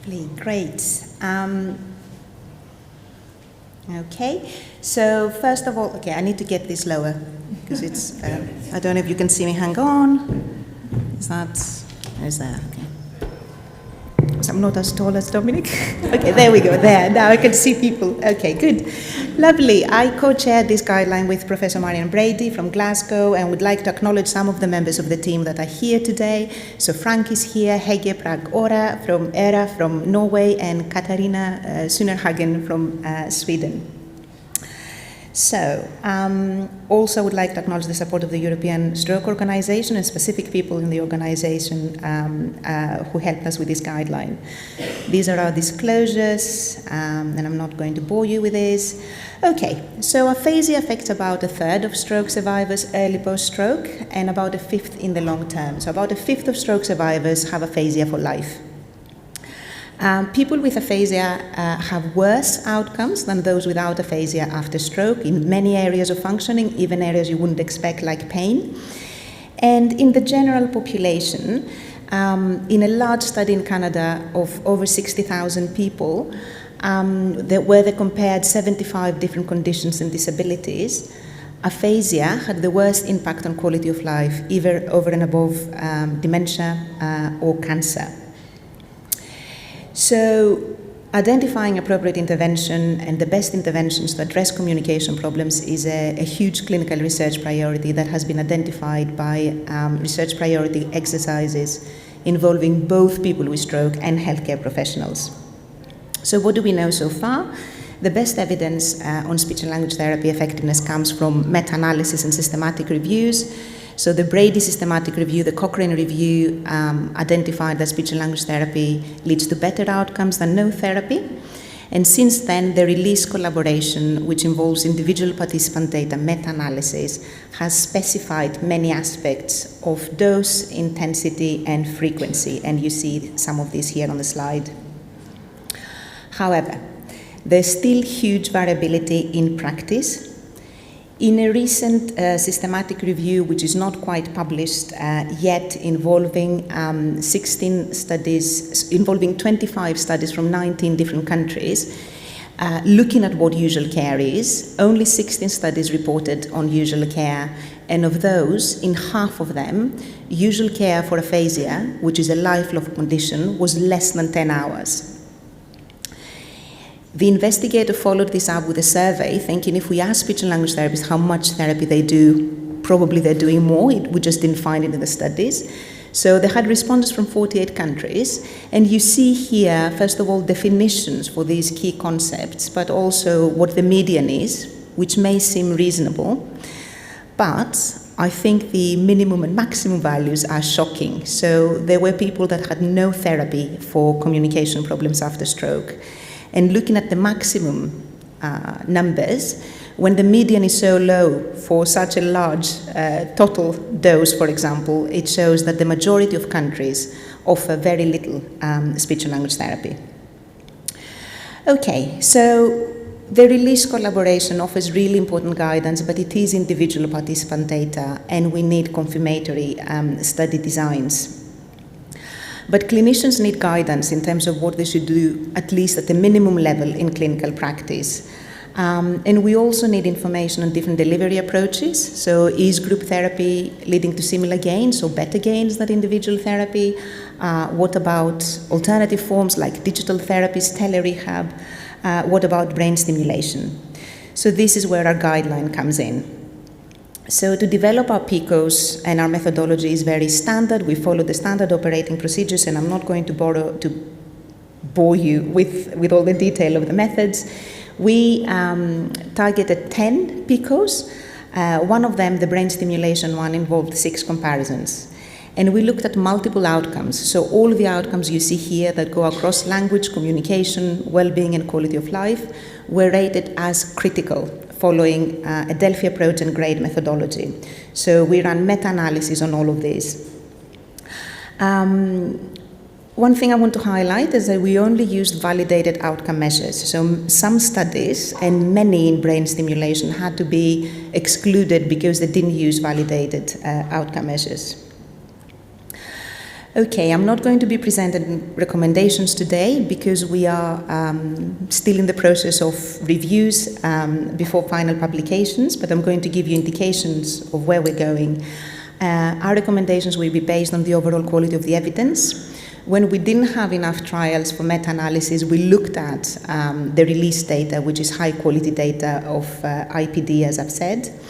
Lovely, great. Okay, so first of all, okay, I need to get this lower because it's, I don't know if you can see me, hang on. Is that, where's that? Okay. So I'm not as tall as Dominic. Okay, there we go, there, now I can see people. Okay, good. Lovely. I co-chaired this guideline with Professor Marian Brady from Glasgow and would like to acknowledge some of the members of the team that are here today. So Frank is here, Hege Prag-Ora from ERA from Norway, and Katarina Sunerhagen from Sweden. So, also would like to acknowledge the support of the European Stroke Organization and specific people in the organization who helped us with this guideline. These are our disclosures, and I'm not going to bore you with this. Okay, so aphasia affects about a third of stroke survivors early post-stroke and about a fifth in the long term. So about a fifth of stroke survivors have aphasia for life. People with aphasia have worse outcomes than those without aphasia after stroke in many areas of functioning, even areas you wouldn't expect like pain. And in the general population, in a large study in Canada of over 60,000 people, where they compared 75 different conditions and disabilities, aphasia had the worst impact on quality of life, either over and above dementia or cancer. So, identifying appropriate intervention and the best interventions to address communication problems is a huge clinical research priority that has been identified by research priority exercises involving both people with stroke and healthcare professionals. So what do we know so far? The best evidence on speech and language therapy effectiveness comes from meta-analysis and systematic reviews. So the Brady systematic review, the Cochrane review identified that speech and language therapy leads to better outcomes than no therapy. And since then, the release collaboration, which involves individual participant data meta-analysis, has specified many aspects of dose, intensity, and frequency. And you see some of these here on the slide. However, there's still huge variability in practice. In a recent systematic review, which is not quite published yet, involving 16 studies, involving 25 studies from 19 different countries, looking at what usual care is, only 16 studies reported on usual care, and of those, in half of them, usual care for aphasia, which is a lifelong condition, was less than 10 hours. The investigator followed this up with a survey, thinking if we ask speech and language therapists how much therapy they do, probably they're doing more. We just didn't find it in the studies. So they had respondents from 48 countries. And you see here, first of all, definitions for these key concepts, but also what the median is, which may seem reasonable. But I think the minimum and maximum values are shocking. So there were people that had no therapy for communication problems after stroke. And looking at the maximum numbers, when the median is so low for such a large total dose, for example, it shows that the majority of countries offer very little speech and language therapy. Okay, so the release collaboration offers really important guidance, but it is individual participant data, and we need confirmatory study designs. But clinicians need guidance in terms of what they should do, at least at the minimum level in clinical practice. And we also need information on different delivery approaches. So is group therapy leading to similar gains or better gains than individual therapy? What about alternative forms like digital therapies, telerehab? What about brain stimulation? So this is where our guideline comes in. So to develop our PICOs, and our methodology is very standard. We follow the standard operating procedures, and I'm not going to bore you with all the detail of the methods. We targeted 10 PICOs. One of them, the brain stimulation one, involved 6 comparisons. And we looked at multiple outcomes. So all the outcomes you see here that go across language, communication, well-being, and quality of life were rated as critical following a Delphi approach and grade methodology. So we ran meta-analysis on all of these. One thing I want to highlight is that we only used validated outcome measures. So some studies, and many in brain stimulation, had to be excluded because they didn't use validated outcome measures. Okay, I'm not going to be presenting recommendations today because we are still in the process of reviews before final publications, but I'm going to give you indications of where we're going. Our recommendations will be based on the overall quality of the evidence. When we didn't have enough trials for meta-analysis, we looked at the release data, which is high-quality data of IPD, as I've said.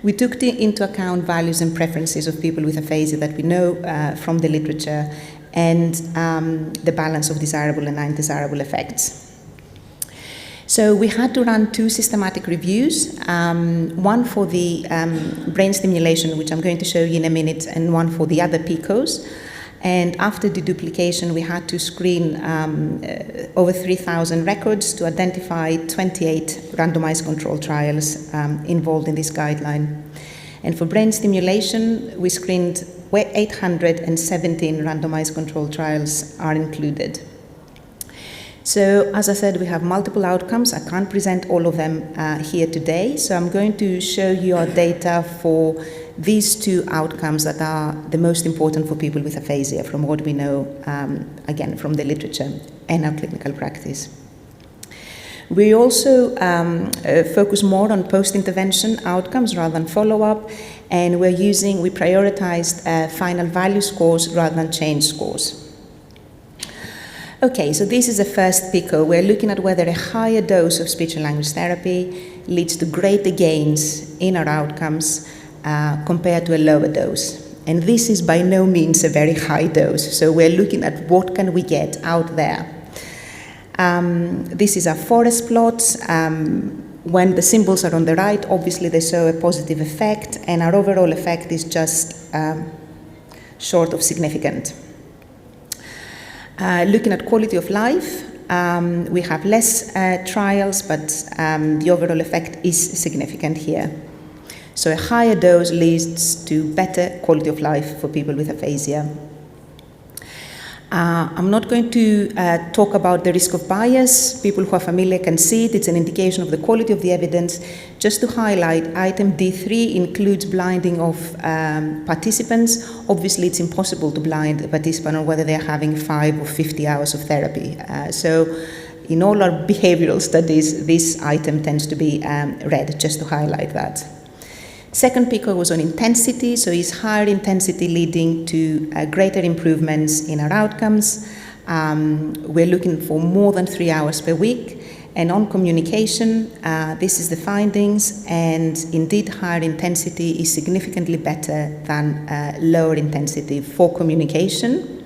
We took into account values and preferences of people with aphasia that we know from the literature, and the balance of desirable and undesirable effects. So we had to run 2 systematic reviews, one for the brain stimulation, which I'm going to show you in a minute, and one for the other PICOs. And after deduplication, we had to screen over 3,000 records to identify 28 randomized control trials involved in this guideline. And for brain stimulation, we screened 817 randomized control trials are included. So, as I said, we have multiple outcomes. I can't present all of them here today, so I'm going to show you our data for these 2 outcomes that are the most important for people with aphasia, from what we know, again, from the literature and our clinical practice. We also focus more on post-intervention outcomes rather than follow-up, and we prioritized final value scores rather than change scores. Okay, so this is the first PICO. We're looking at whether a higher dose of speech and language therapy leads to greater gains in our outcomes compared to a lower dose. And this is by no means a very high dose, so we're looking at what can we get out there. This is our forest plots. When the symbols are on the right, obviously they show a positive effect, and our overall effect is just short of significant. Looking at quality of life, we have less trials, but the overall effect is significant here. So a higher dose leads to better quality of life for people with aphasia. I'm not going to talk about the risk of bias. People who are familiar can see it. It's an indication of the quality of the evidence. Just to highlight, item D3 includes blinding of participants. Obviously, it's impossible to blind a participant on whether they're having 5 or 50 hours of therapy. So in all our behavioral studies, this item tends to be read, just to highlight that. Second PICO was on intensity, so is higher intensity leading to greater improvements in our outcomes. We're looking for more than 3 hours per week. And on communication, this is the findings, and indeed higher intensity is significantly better than lower intensity for communication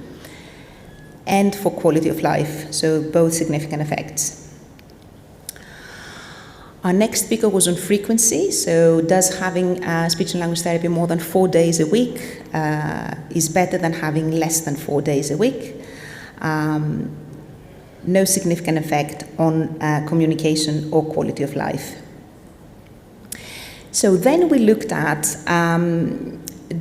and for quality of life, so both significant effects. Our next PICO was on frequency, so does having speech and language therapy more than 4 days a week is better than having less than 4 days a week. No significant effect on communication or quality of life. So then we looked at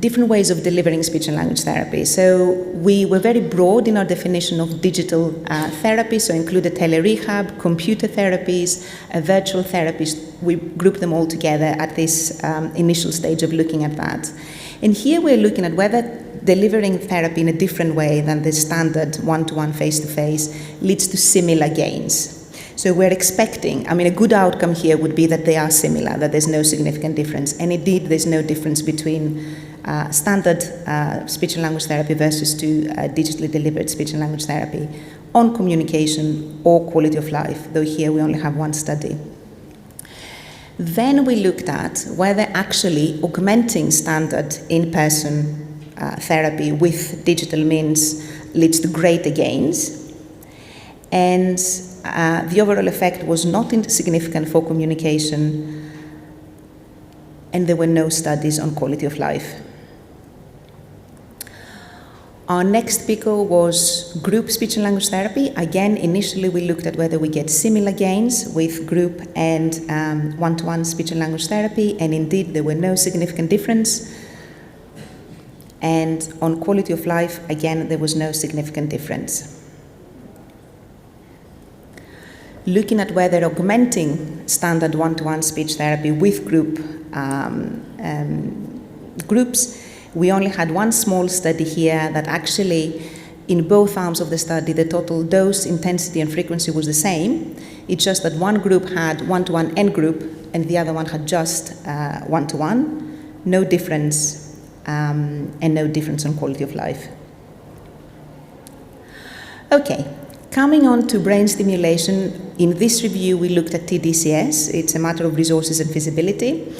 different ways of delivering speech and language therapy. So we were very broad in our definition of digital therapy, so included telerehab, computer therapies, virtual therapies. We grouped them all together at this initial stage of looking at that. And here we're looking at whether delivering therapy in a different way than the standard one-to-one, face-to-face leads to similar gains. So we're expecting, a good outcome here would be that they are similar, that there's no significant difference. And indeed, there's no difference between standard speech and language therapy versus to digitally delivered speech and language therapy on communication or quality of life, though here we only have one study. Then we looked at whether actually augmenting standard in-person therapy with digital means leads to greater gains. And the overall effect was not insignificant for communication, and there were no studies on quality of life. Our next PICO was group speech and language therapy. Again, initially we looked at whether we get similar gains with group and one-to-one speech and language therapy, and indeed there were no significant difference. And on quality of life, again, there was no significant difference. Looking at whether augmenting standard one-to-one speech therapy with groups We only had one small study here that actually, in both arms of the study, the total dose, intensity, and frequency was the same. It's just that one group had one-to-one N group, and the other one had just one-to-one. No difference, and no difference on quality of life. Okay, coming on to brain stimulation, in this review we looked at TDCS. It's a matter of resources and feasibility.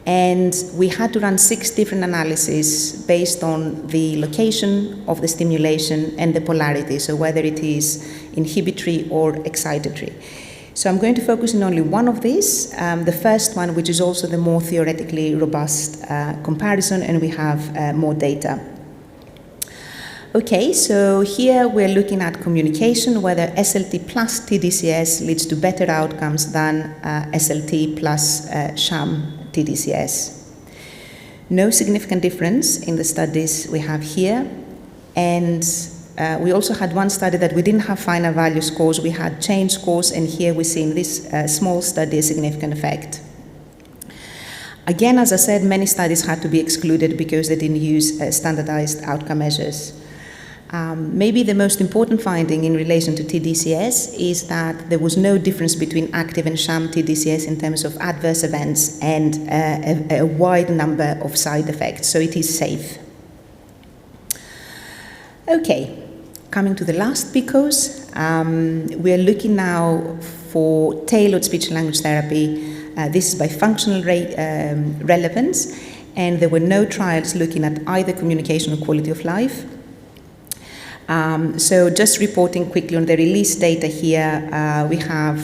And we had to run 6 different analyses based on the location of the stimulation and the polarity, so whether it is inhibitory or excitatory. So I'm going to focus on only one of these, the first one, which is also the more theoretically robust comparison, and we have more data. Okay, so here we're looking at communication, whether SLT plus TDCS leads to better outcomes than SLT plus sham TDCS. No significant difference in the studies we have here, and we also had one study that we didn't have final value scores, we had change scores, and here we see in this small study a significant effect. Again, as I said, many studies had to be excluded because they didn't use standardized outcome measures. Maybe the most important finding in relation to TDCS is that there was no difference between active and sham TDCS in terms of adverse events and a wide number of side effects, so it is safe. Okay, coming to the last PICOS, we are looking now for tailored speech and language therapy. This is by functional relevance, and there were no trials looking at either communication or quality of life. So just reporting quickly on the release data here, we have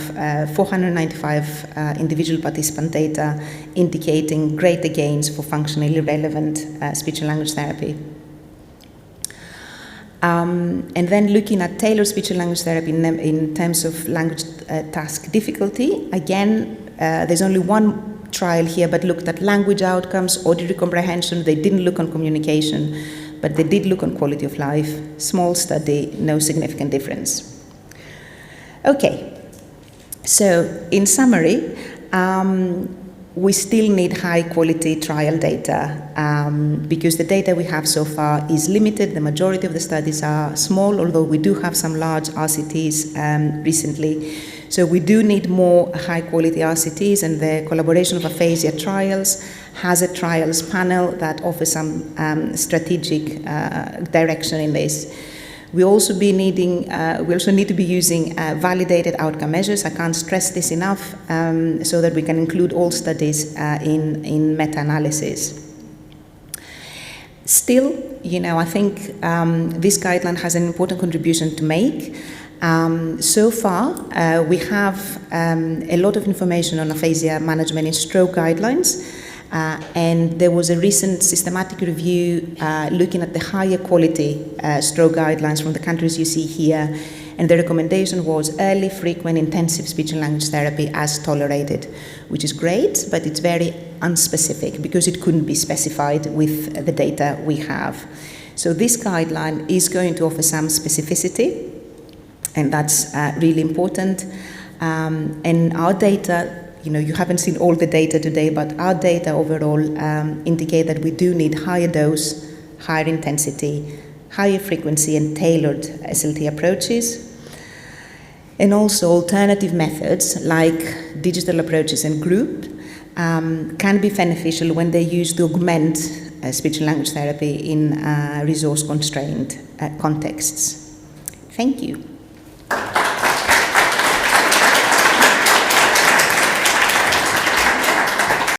495 individual participant data indicating greater gains for functionally relevant speech and language therapy. And then looking at tailored speech and language therapy in terms of language task difficulty, again, there's only one trial here, but looked at language outcomes, auditory comprehension. They didn't look on communication, but they did look on quality of life. Small study, no significant difference. Okay, so in summary, we still need high quality trial data because the data we have so far is limited. The majority of the studies are small, although we do have some large RCTs recently. So we do need more high quality RCTs, and the collaboration of Aphasia trials has a trials panel that offers some strategic direction in this. We also need to be using validated outcome measures. I can't stress this enough, so that we can include all studies in meta-analysis. Still, I think this guideline has an important contribution to make. So far, we have a lot of information on aphasia management in stroke guidelines. And there was a recent systematic review looking at the higher quality stroke guidelines from the countries you see here, and the recommendation was early, frequent, intensive speech and language therapy as tolerated, which is great, but it's very unspecific because it couldn't be specified with the data we have. So this guideline is going to offer some specificity, and that's really important. And our data, you haven't seen all the data today, but our data overall indicate that we do need higher dose, higher intensity, higher frequency, and tailored SLT approaches. And also alternative methods like digital approaches and group can be beneficial when they're used to augment speech and language therapy in resource-constrained contexts. Thank you.